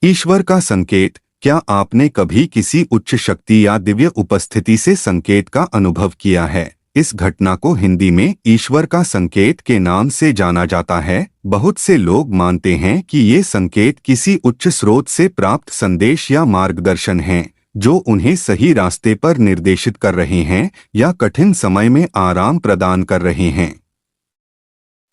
ईश्वर का संकेत। क्या आपने कभी किसी उच्च शक्ति या दिव्य उपस्थिति से संकेत का अनुभव किया है? इस घटना को हिंदी में ईश्वर का संकेत के नाम से जाना जाता है। बहुत से लोग मानते हैं कि ये संकेत किसी उच्च स्रोत से प्राप्त संदेश या मार्गदर्शन हैं, जो उन्हें सही रास्ते पर निर्देशित कर रहे हैं या कठिन समय में आराम प्रदान कर रहे हैं।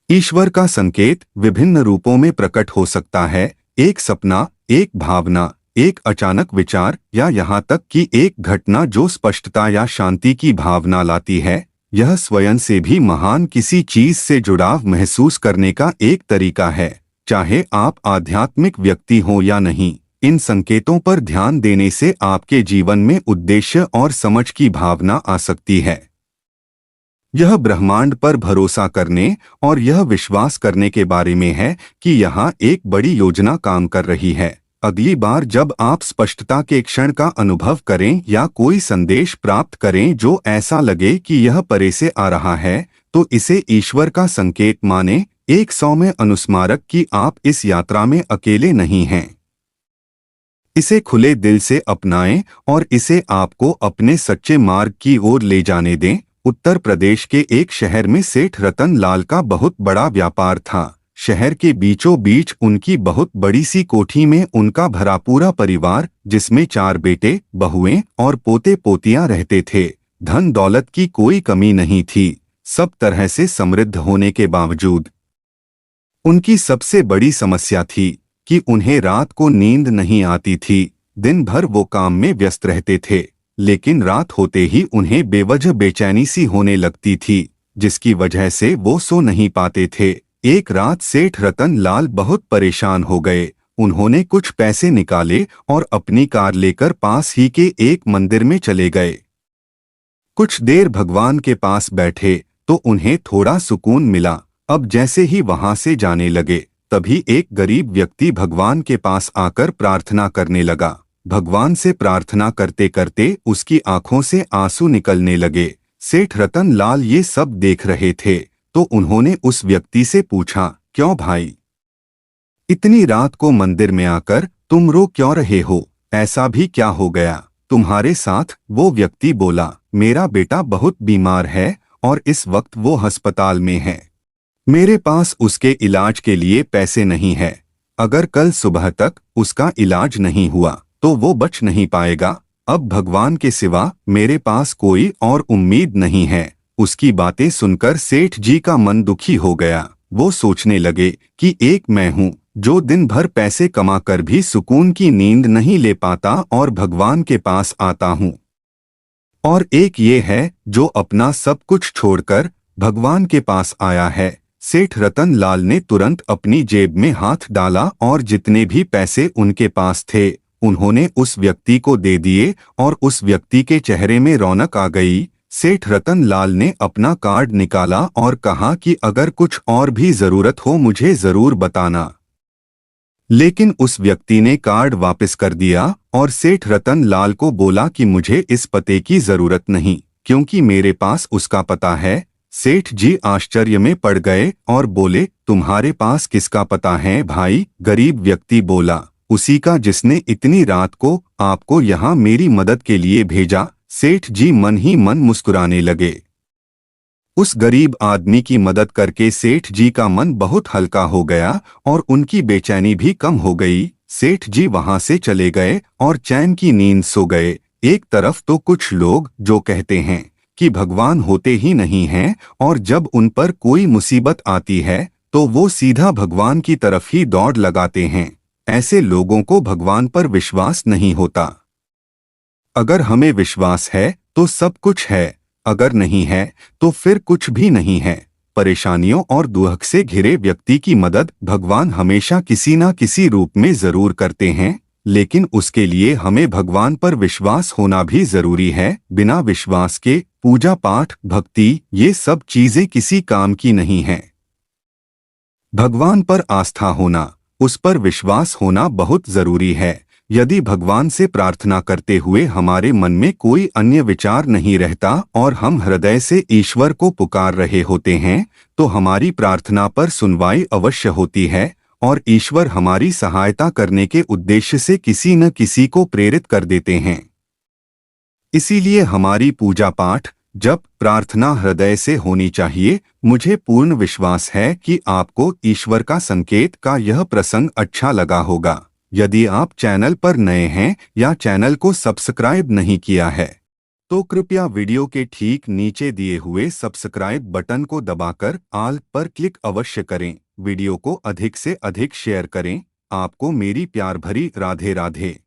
ईश्वर का संकेत विभिन्न रूपों में प्रकट हो सकता है। एक सपना, एक भावना, एक अचानक विचार या यहाँ तक कि एक घटना जो स्पष्टता या शांति की भावना लाती है। यह स्वयं से भी महान किसी चीज से जुड़ाव महसूस करने का एक तरीका है। चाहे आप आध्यात्मिक व्यक्ति हो या नहीं, इन संकेतों पर ध्यान देने से आपके जीवन में उद्देश्य और समझ की भावना आ सकती है। यह ब्रह्मांड पर भरोसा करने और यह विश्वास करने के बारे में है कि यहाँ एक बड़ी योजना काम कर रही है। अगली बार जब आप स्पष्टता के क्षण का अनुभव करें या कोई संदेश प्राप्त करें जो ऐसा लगे कि यह परे से आ रहा है, तो इसे ईश्वर का संकेत माने। 100 में अनुस्मारक कि आप इस यात्रा में अकेले नहीं हैं। इसे खुले दिल से अपनाएं और इसे आपको अपने सच्चे मार्ग की ओर ले जाने दें। उत्तर प्रदेश के एक शहर में सेठ रतन लाल का बहुत बड़ा व्यापार था। शहर के बीचों बीच उनकी बहुत बड़ी सी कोठी में उनका भरा पूरा परिवार, जिसमें 4 बेटे, बहुएं और पोते पोतियां रहते थे। धन दौलत की कोई कमी नहीं थी। सब तरह से समृद्ध होने के बावजूद उनकी सबसे बड़ी समस्या थी कि उन्हें रात को नींद नहीं आती थी। दिन भर वो काम में व्यस्त रहते थे, लेकिन रात होते ही उन्हें बेवजह बेचैनी सी होने लगती थी, जिसकी वजह से वो सो नहीं पाते थे। एक रात सेठ रतन लाल बहुत परेशान हो गए। उन्होंने कुछ पैसे निकाले और अपनी कार लेकर पास ही के एक मंदिर में चले गए। कुछ देर भगवान के पास बैठे तो उन्हें थोड़ा सुकून मिला। अब जैसे ही वहां से जाने लगे, तभी एक गरीब व्यक्ति भगवान के पास आकर प्रार्थना करने लगा। भगवान से प्रार्थना करते करते उसकी आंखों से आंसू निकलने लगे। सेठ रतन लाल ये सब देख रहे थे, तो उन्होंने उस व्यक्ति से पूछा, क्यों भाई, इतनी रात को मंदिर में आकर तुम रो क्यों रहे हो? ऐसा भी क्या हो गया तुम्हारे साथ? वो व्यक्ति बोला, मेरा बेटा बहुत बीमार है और इस वक्त वो अस्पताल में है। मेरे पास उसके इलाज के लिए पैसे नहीं है। अगर कल सुबह तक उसका इलाज नहीं हुआ तो वो बच नहीं पाएगा। अब भगवान के सिवा मेरे पास कोई और उम्मीद नहीं है। उसकी बातें सुनकर सेठ जी का मन दुखी हो गया। वो सोचने लगे कि एक मैं हूँ जो दिन भर पैसे कमाकर भी सुकून की नींद नहीं ले पाता और भगवान के पास आता हूँ, और एक ये है जो अपना सब कुछ छोड़कर भगवान के पास आया है। सेठ रतन लाल ने तुरंत अपनी जेब में हाथ डाला और जितने भी पैसे उनके पास थे उन्होंने उस व्यक्ति को दे दिए और उस व्यक्ति के चेहरे में रौनक आ गई। सेठ रतन लाल ने अपना कार्ड निकाला और कहा कि अगर कुछ और भी जरूरत हो मुझे जरूर बताना। लेकिन उस व्यक्ति ने कार्ड वापस कर दिया और सेठ रतन लाल को बोला कि मुझे इस पते की जरूरत नहीं, क्योंकि मेरे पास उसका पता है। सेठ जी आश्चर्य में पड़ गए और बोले, तुम्हारे पास किसका पता है भाई? गरीब व्यक्ति बोला, उसी का जिसने इतनी रात को आपको यहाँ मेरी मदद के लिए भेजा। सेठ जी मन ही मन मुस्कुराने लगे। उस गरीब आदमी की मदद करके सेठ जी का मन बहुत हल्का हो गया और उनकी बेचैनी भी कम हो गई। सेठ जी वहां से चले गए और चैन की नींद सो गए। एक तरफ तो कुछ लोग जो कहते हैं कि भगवान होते ही नहीं हैं और जब उन पर कोई मुसीबत आती है तो वो सीधा भगवान की तरफ ही दौड़ लगाते हैं। ऐसे लोगों को भगवान पर विश्वास नहीं होता। अगर हमें विश्वास है तो सब कुछ है, अगर नहीं है तो फिर कुछ भी नहीं है। परेशानियों और दुख से घिरे व्यक्ति की मदद भगवान हमेशा किसी न किसी रूप में जरूर करते हैं, लेकिन उसके लिए हमें भगवान पर विश्वास होना भी जरूरी है। बिना विश्वास के पूजा पाठ, भक्ति, ये सब चीजें किसी काम की नहीं हैं। भगवान पर आस्था होना, उस पर विश्वास होना बहुत जरूरी है। यदि भगवान से प्रार्थना करते हुए हमारे मन में कोई अन्य विचार नहीं रहता और हम हृदय से ईश्वर को पुकार रहे होते हैं, तो हमारी प्रार्थना पर सुनवाई अवश्य होती है और ईश्वर हमारी सहायता करने के उद्देश्य से किसी न किसी को प्रेरित कर देते हैं। इसीलिए हमारी पूजा पाठ, जप, प्रार्थना हृदय से होनी चाहिए। मुझे पूर्ण विश्वास है कि आपको ईश्वर का संकेत का यह प्रसंग अच्छा लगा होगा। यदि आप चैनल पर नए हैं या चैनल को सब्सक्राइब नहीं किया है तो कृपया वीडियो के ठीक नीचे दिए हुए सब्सक्राइब बटन को दबाकर ऑल पर क्लिक अवश्य करें। वीडियो को अधिक से अधिक शेयर करें। आपको मेरी प्यार भरी राधे राधे।